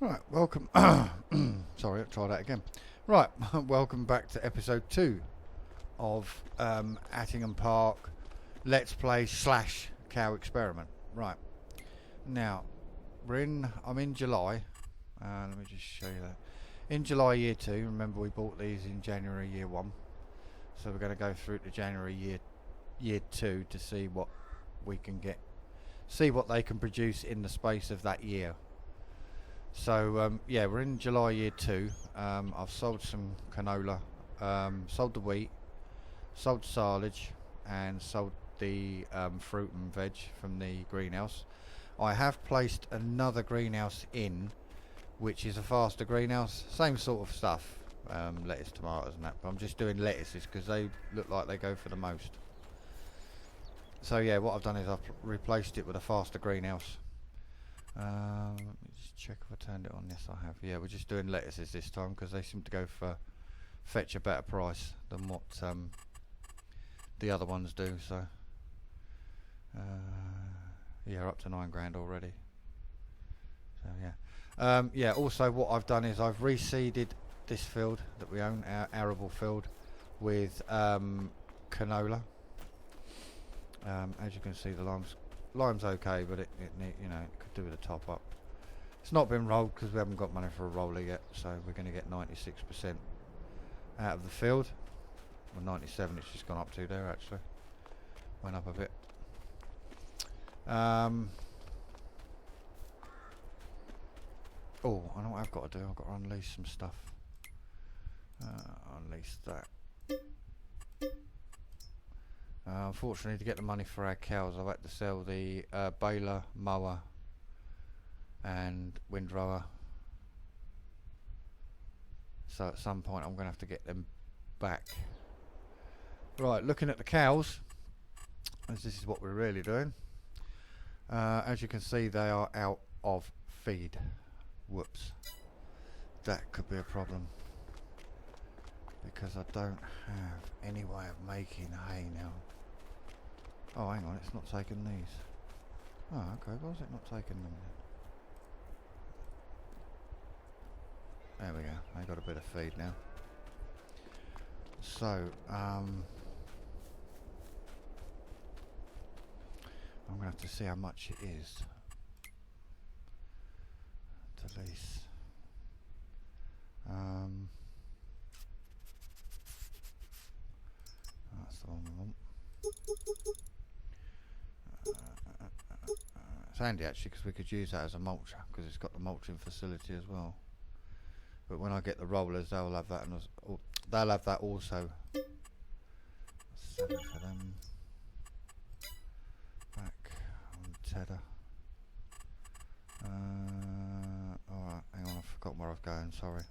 Right, welcome. Sorry, I'll try that again. Right, welcome back to episode 2 of Attingham Park Let's Play / Cow Experiment. Right, now I'm in July. Let me just show you that. In July year 2, remember we bought these in January year 1. So we're going to go through to January year 2 to see what we can get, see what they can produce in the space of that year. So yeah, we're in July year 2. I've sold some canola, sold the wheat, sold silage, and sold the fruit and veg from the greenhouse. I have placed another greenhouse in, which is a faster greenhouse, same sort of stuff, lettuce, tomatoes and that, but I'm just doing lettuces because they look like they go for the most. So yeah, what I've done is I've replaced it with a faster greenhouse. Let me just check if I turned it on. Yes, I have. Yeah, we're just doing lettuces this time because they seem to go for fetch a better price than what the other ones do. So yeah, up to 9 grand already. So yeah, yeah. Also, what I've done is I've reseeded this field that we own, our arable field, with canola. As you can see, the lime's okay, but it you know, it could do with a top up. It's not been rolled because we haven't got money for a roller yet, so we're going to get 96% out of the field. Well, 97, it's just gone up to there actually. Went up a bit. Oh, I know what I've got to do. I've got to unleash some stuff. Unleash that. Unfortunately, to get the money for our cows, I've had to sell the baler, mower and windrower. So at some point I'm going to have to get them back. Right, looking at the cows, as this is what we're really doing. As you can see, they are out of feed. Whoops. That could be a problem, because I don't have any way of making hay now. Oh, hang on, it's not taking these. Oh, okay, why is it not taking them then? There we go, they got a bit of feed now. So, I'm going to have to see how much it is to lease. That's the one we want. It's handy actually because we could use that as a mulcher because it's got the mulching facility as well. But when I get the rollers, they'll have that, and they'll have that also. 7 for them. Back on Tedder. Alright, hang on, I've forgotten where I was going, sorry.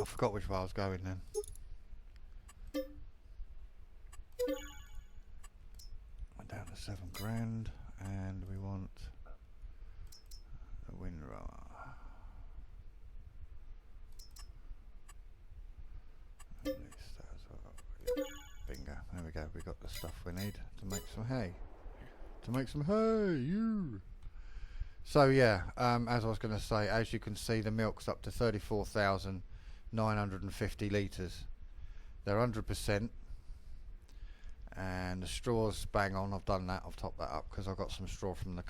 I forgot which way I was going then. Went down to 7 grand, and we want a windrower. At least that as well. Yep. Bingo. There we go. We got the stuff we need to make some hay. So yeah, as I was going to say, as you can see, the milk's up to 34,950 litres. They're 100%, and the straw's bang on. I've done that. I've topped that up because I've got some straw from the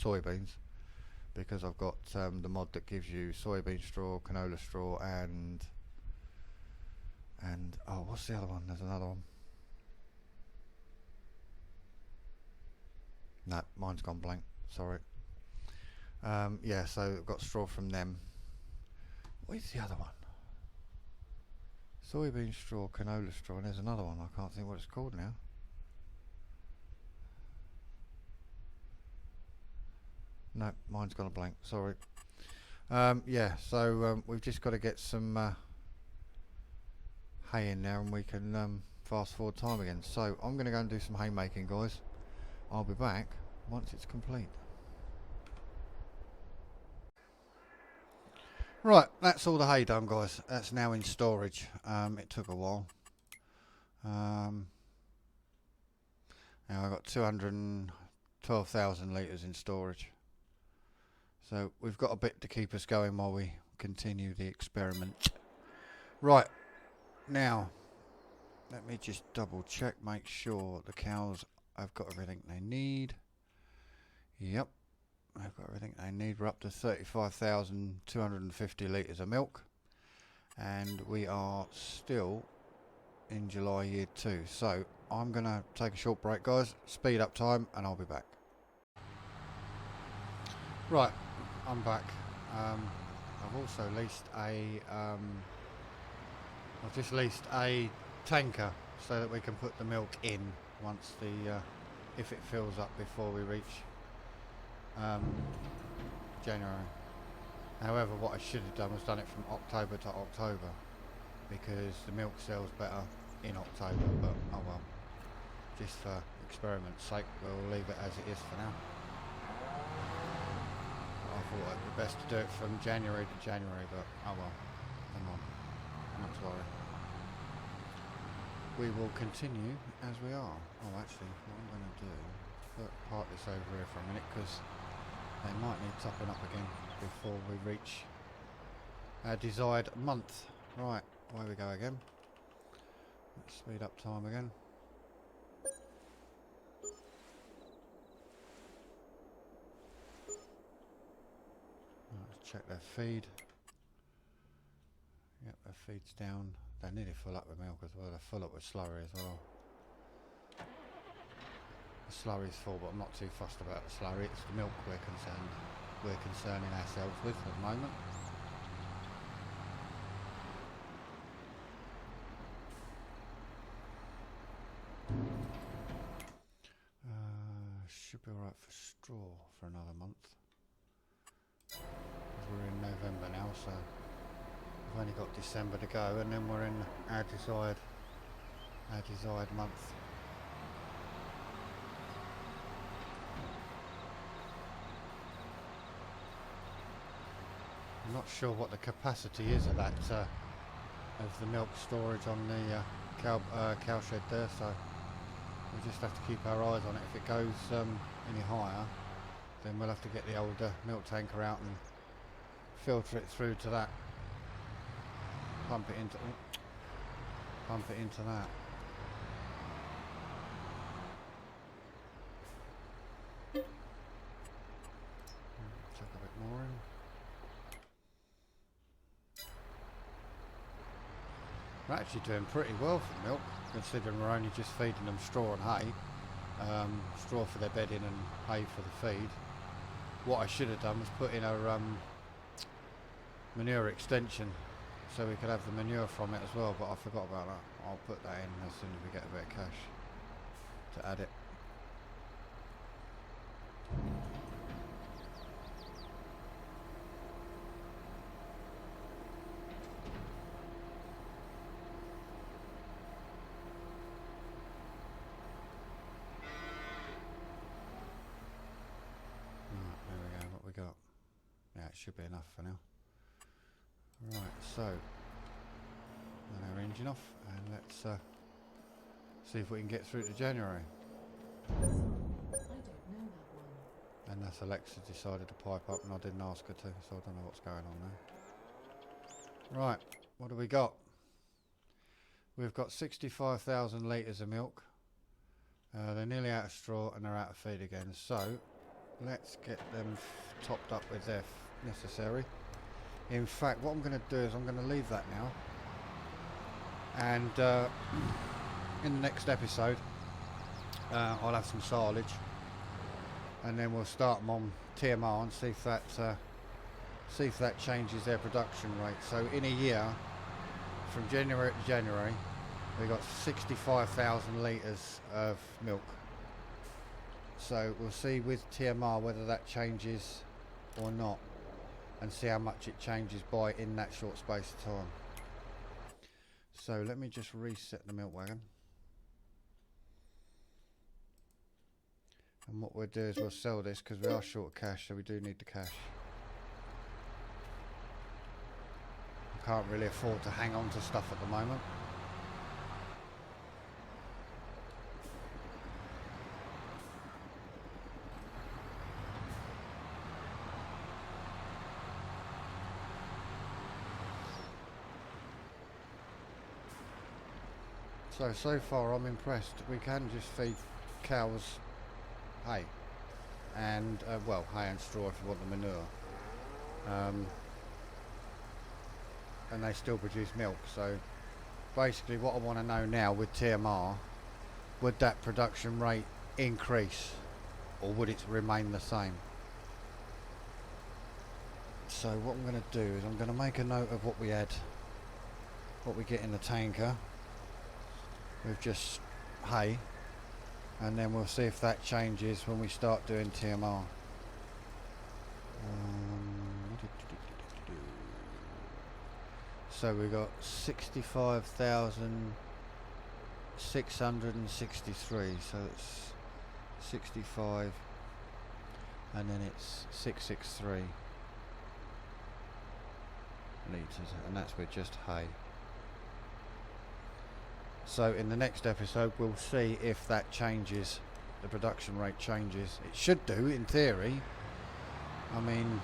soybeans, because I've got the mod that gives you soybean straw, canola straw, and oh, what's the other one? There's another one. No, mine's gone blank, sorry. Yeah, so I've got straw from them. Where's the other one? Soybean straw, canola straw, and there's another one. I can't think what it's called now. No, mine's gone blank, sorry. Yeah, so we've just got to get some hay in there, and we can fast forward time again. So I'm going to go and do some haymaking, guys. I'll be back once it's complete. Right, that's all the hay done, guys. That's now in storage. It took a while. Now I've got 212,000 litres in storage. So we've got a bit to keep us going while we continue the experiment. Right, now let me just double check, make sure the cows have got everything they need. Yep, they've got everything they need. We're up to 35,250 litres of milk, and we are still in July year 2. So I'm going to take a short break, guys, speed up time, and I'll be back. Right, I'm back. I've also leased a I've just leased a tanker so that we can put the milk in once the if it fills up before we reach January. However, what I should have done was done it from October to October, because the milk sells better in October, but oh well. Just for experiment's sake, we'll leave it as it is for now. I thought it'd be best to do it from January to January, but oh well. Hang on. Not to worry. We will continue as we are. Oh, actually, what I'm going to do, park this over here for a minute, because they might need topping up again before we reach our desired month. Right, away we go again. Let's speed up time again. Let's check their feed. Yep, their feed's down. They're nearly full up with milk as well. They're full up with slurry as well. The slurry's full, but I'm not too fussed about the slurry. It's the milk we're concerning ourselves with at the moment. Should be alright for straw for another month. We're in November now, so we've only got December to go, and then we're in our desired month. I'm not sure what the capacity is of that of the milk storage on the cow shed there, so we'll just have to keep our eyes on it. If it goes any higher, then we'll have to get the old milk tanker out and filter it through to that. Pump it into that. Chuck a bit more in. We're actually doing pretty well for milk, considering we're only just feeding them straw and hay. Straw for their bedding and hay for the feed. What I should have done was put in a manure extension so we could have the manure from it as well, but I forgot about that. I'll put that in as soon as we get a bit of cash to add it. There we go, what we got? Yeah, it should be enough for now. Right, so run our engine off and let's see if we can get through to January. I don't know that one. And that's Alexa decided to pipe up, and I didn't ask her to, so I don't know what's going on there. Right, what do we got? We've got 65,000 litres of milk. They're nearly out of straw and they're out of feed again, so let's get them topped up with their necessary. In fact, what I'm going to do is I'm going to leave that now, and in the next episode I'll have some silage, and then we'll start them on TMR and see if that changes their production rate. So in a year, from January to January, we got 65,000 litres of milk. So we'll see with TMR whether that changes or not, and see how much it changes by in that short space of time. So let me just reset the milk wagon, and what we'll do is we'll sell this because we are short of cash, so we do need the cash. I can't really afford to hang on to stuff at the moment. So far I'm impressed. We can just feed cows hay and well, hay and straw if you want the manure, and they still produce milk. So basically what I want to know now with TMR, would that production rate increase or would it remain the same? So what I'm going to do is I'm going to make a note of what we get in the tanker with just hay, and then we'll see if that changes when we start doing TMR. So we've got 65,663, so it's 65 and then it's 663 litres, and that's with just hay. So in the next episode we'll see if that changes, the production rate changes. It should do in theory. I mean,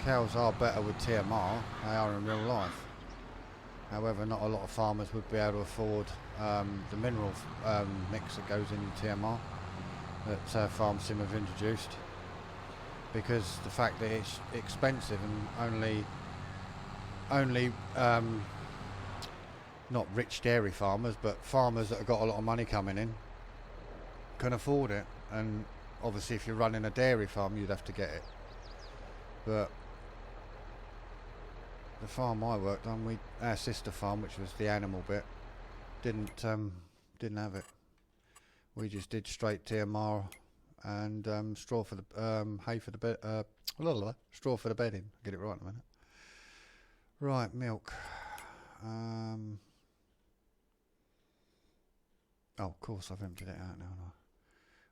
cows are better with TMR, they are in real life. However, not a lot of farmers would be able to afford the mineral mix that goes in TMR that Farm Sim have introduced, because the fact that it's expensive and only not rich dairy farmers, but farmers that have got a lot of money coming in can afford it. And obviously if you're running a dairy farm you'd have to get it, but the farm I worked on, our sister farm, which was the animal bit, didn't have it. We just did straight TMR and straw for the hay for the bed, straw for the bedding. Get it right in a minute. Right, milk. Oh, of course I've emptied it out now.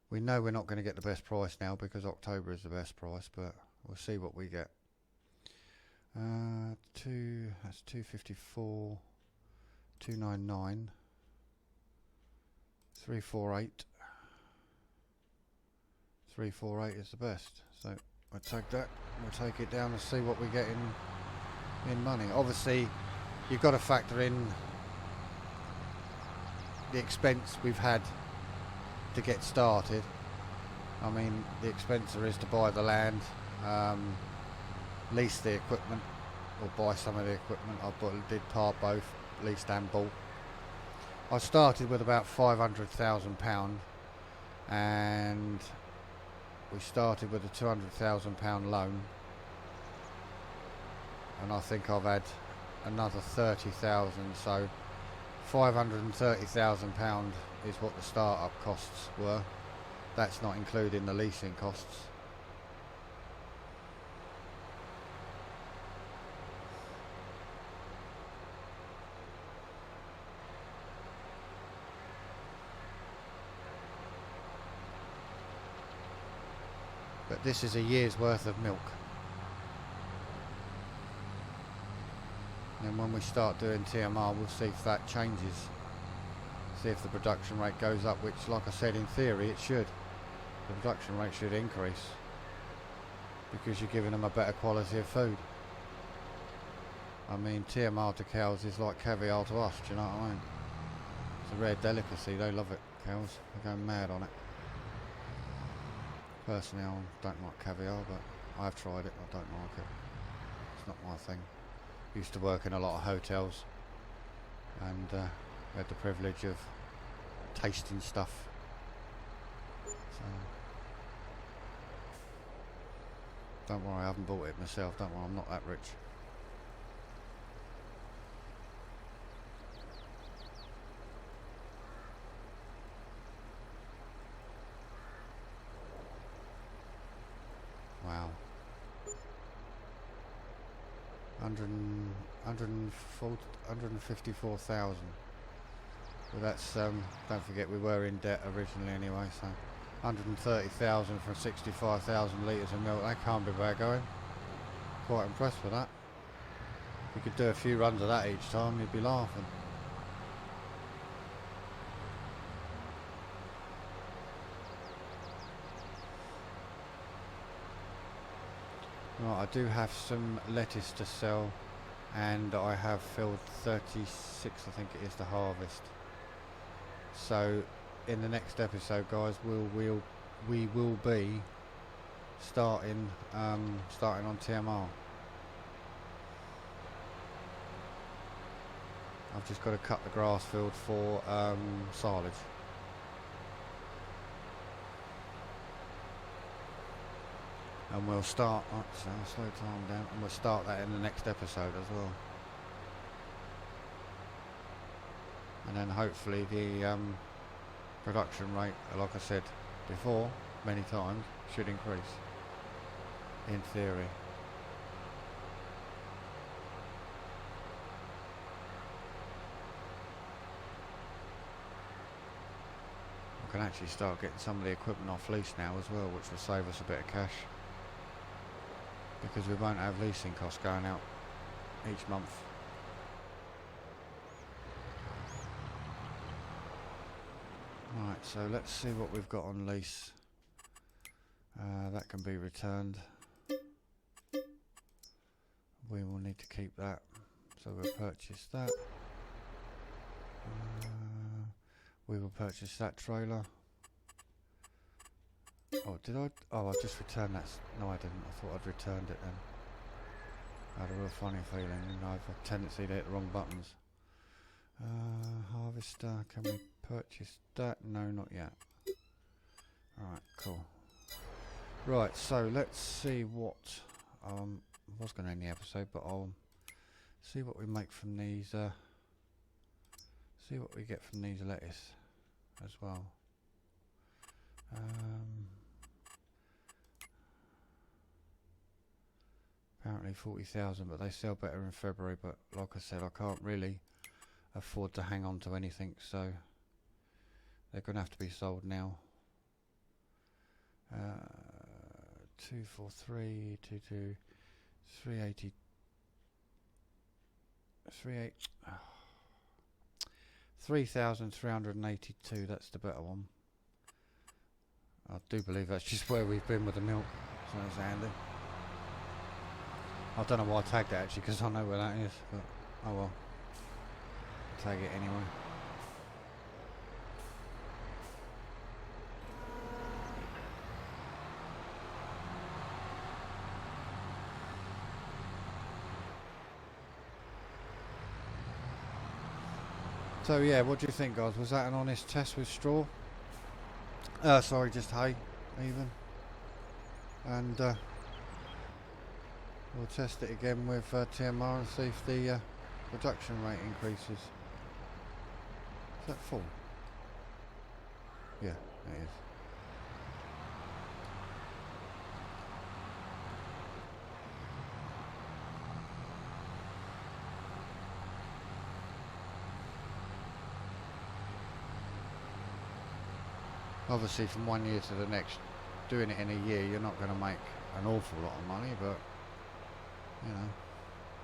We know we're not going to get the best price now because October is the best price, but we'll see what we get. That's 254, 299, 348. 348 is the best. So I'll take that. We'll take it down and see what we get in money. Obviously, you've got to factor in the expense we've had to get started. I mean, the expense there is to buy the land, lease the equipment, or buy some of the equipment. I did part both, leased and bought. I started with about £500,000, and we started with a £200,000 loan, and I think I've had another 30,000, so £530,000 is what the start-up costs were. That's not including the leasing costs. But this is a year's worth of milk. And when we start doing TMR, we'll see if that changes. See if the production rate goes up, which, like I said, in theory it should. The production rate should increase because you're giving them a better quality of food. I mean, TMR to cows is like caviar to us, do you know what I mean? It's a rare delicacy, they love it, cows. They're going mad on it. Personally, I don't like caviar, but I've tried it, I don't like it. It's not my thing. Used to work in a lot of hotels and had the privilege of tasting stuff. So, don't worry, I haven't bought it myself, don't worry, I'm not that rich. Wow. 154,000. Well, that's don't forget we were in debt originally anyway, so 130,000 for 65,000 litres of milk, that can't be bad going. Quite impressed with that. If you could do a few runs of that each time, you'd be laughing. Right, I do have some lettuce to sell and I have filled 36, I think it is, to harvest. So in the next episode, guys, we will be starting on TMR. I've just got to cut the grass field for silage. And we'll start, so I'll slow time down, and we'll start that in the next episode as well. And then hopefully the production rate, like I said before many times, should increase, in theory. I can actually start getting some of the equipment off lease now as well, which will save us a bit of cash, because we won't have leasing costs going out each month. Right, so let's see what we've got on lease. That can be returned. We will need to keep that, so we'll purchase that. We will purchase that trailer. Oh, did I? Oh, I just returned that. No, I didn't. I thought I'd returned it then. I had a real funny feeling, and I have a tendency to hit the wrong buttons. Harvester, can we purchase that? No, not yet. Alright, cool. Right, so let's see what I was going to end the episode, but I'll see what we make from these, see what we get from these lettuce as well. Apparently 40,000, but they sell better in February, but like I said, I can't really afford to hang on to anything, so they're going to have to be sold now. 243, 22, 380, 3,382, that's the better one. I do believe that's just where we've been with the milk, so that's handy. I don't know why I tagged it actually, because I know where that is, but oh well. Tag it anyway. So yeah, what do you think, guys? Was that an honest test with straw? Sorry, just hay, even. And we'll test it again with TMR and see if the production rate increases. Is that full? Yeah, it is. Obviously from one year to the next, doing it in a year, you're not going to make an awful lot of money, but you know,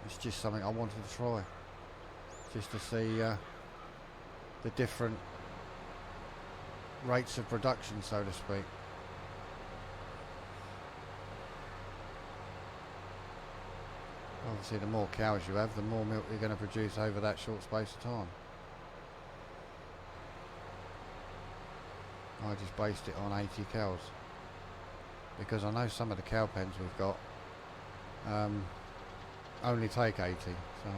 it's just something I wanted to try, just to see the different rates of production, so to speak. Obviously the more cows you have, the more milk you're going to produce over that short space of time. I just based it on 80 cows, because I know some of the cow pens we've got only take 80, so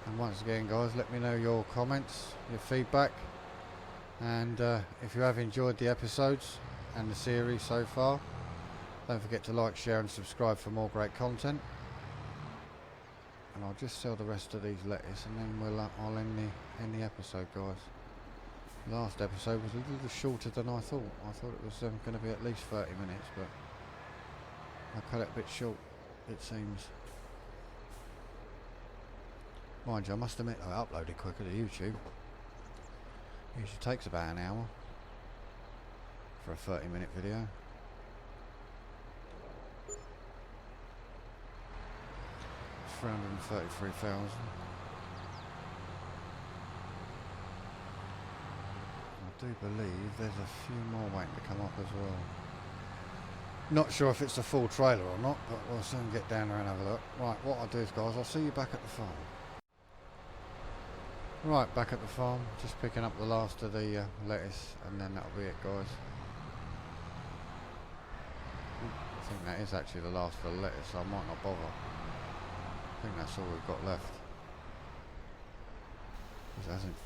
and once again, guys, let me know your comments, your feedback, and if you have enjoyed the episodes and the series so far, don't forget to like, share and subscribe for more great content. And I'll just sell the rest of these lettuce, and then I'll end the episode, guys. Last episode was a little shorter than I thought. I thought it was going to be at least 30 minutes, but I cut it a bit short, it seems. Mind you, I must admit I uploaded quicker to YouTube. Usually takes about an hour for a 30-minute video. 333,000. I do believe there's a few more waiting to come up as well. Not sure if it's a full trailer or not, but we'll soon get down there and have a look. Right, what I'll do is, guys, I'll see you back at the farm. Right, back at the farm, just picking up the last of the lettuce, and then that'll be it, guys. I think that is actually the last of the lettuce, so I might not bother. I think that's all we've got left. It hasn't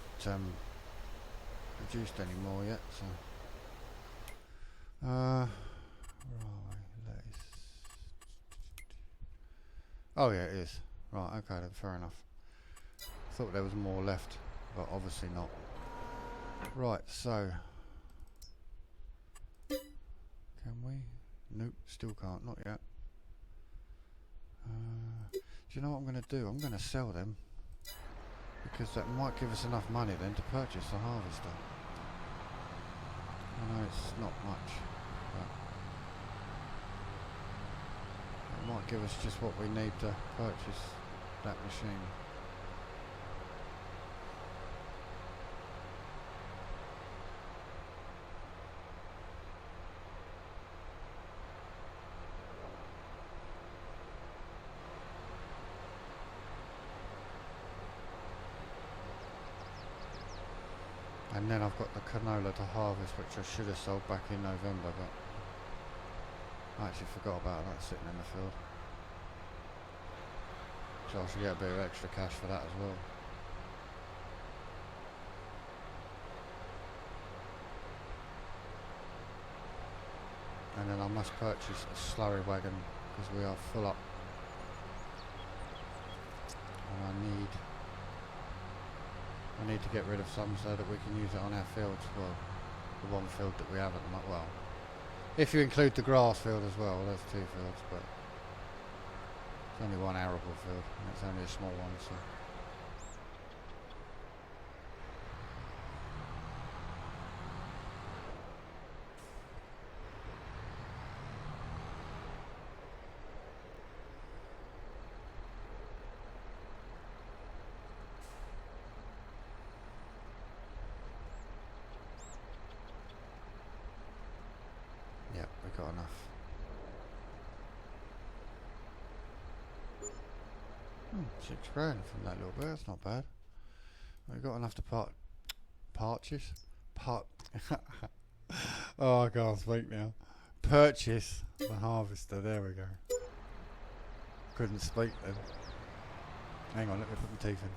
produced any more yet, so. Right, lettuce. Oh yeah, it is. Right, okay, then, fair enough. Thought there was more left, but obviously not. Right, so. Can we? Nope, still can't, not yet. Do you know what I'm going to do? I'm going to sell them, because that might give us enough money then to purchase the harvester. I know it's not much, but it might give us just what we need to purchase that machine. And then I've got the canola to harvest, which I should have sold back in November, but I actually forgot about that sitting in the field. So I should get a bit of extra cash for that as well. And then I must purchase a slurry wagon, because we are full up. And I need to get rid of some so that we can use it on our fields. Well, the one field that we have at the moment. Well, if you include the grass field as well, there's 2 fields, but it's only one arable field, and it's only a small one, so. Yep, we got enough. 6 grand from that little bit, that's not bad. We got enough to purchase. Oh, I can't speak now. Purchase the harvester, there we go. Couldn't speak then. Hang on, let me put my teeth in.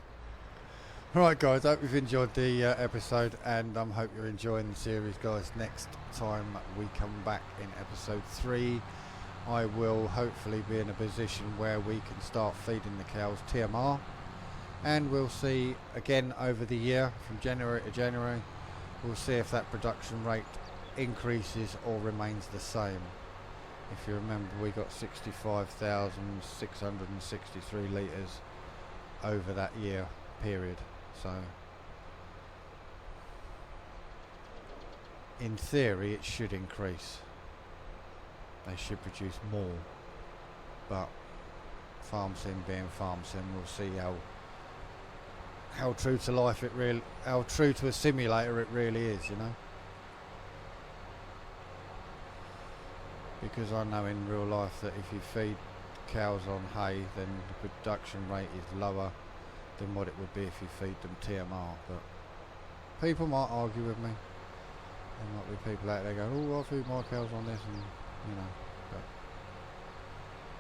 Alright guys, I hope you've enjoyed the episode, and hope you're enjoying the series, guys. Next time we come back in episode 3, I will hopefully be in a position where we can start feeding the cows TMR, and we'll see again over the year from January to January. We'll see if that production rate increases or remains the same. If you remember, we got 65,663 litres over that year period. So, in theory, it should increase. They should produce more. But farm sim being farm sim, we'll see how true to life it really, how true to a simulator it really is, you know. Because I know in real life that if you feed cows on hay, then the production rate is lower than what it would be if you feed them TMR. But people might argue with me. There might be people out there going, oh, I feed my cows on this, and you know, but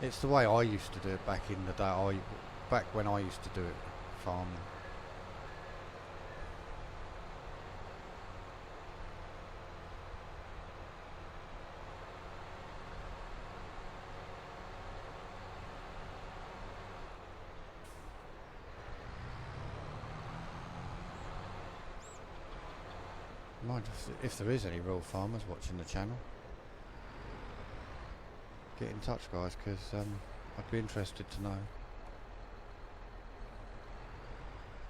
it's the way I used to do it back in the day. Back when I used to do it, farming. Mind if there is any real farmers watching the channel, get in touch, guys, because I'd be interested to know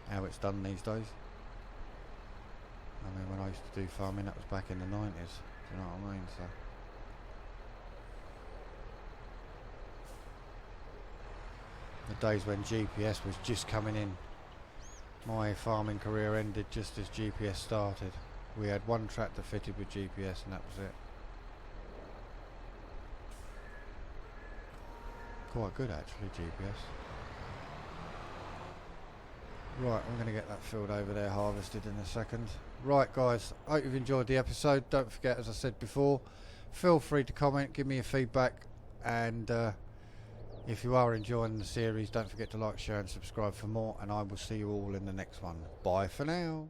how it's done these days. I mean, when I used to do farming, that was back in the 90s. Do you know what I mean? So. The days when GPS was just coming in. My farming career ended just as GPS started. We had one tractor fitted with GPS and that was it. Quite good actually, GPS. Right, I'm going to get that field over there harvested in a second. Right guys, I hope you've enjoyed the episode. Don't forget, as I said before, feel free to comment, give me your feedback, and if you are enjoying the series, don't forget to like, share and subscribe for more, and I will see you all in the next one. Bye for now.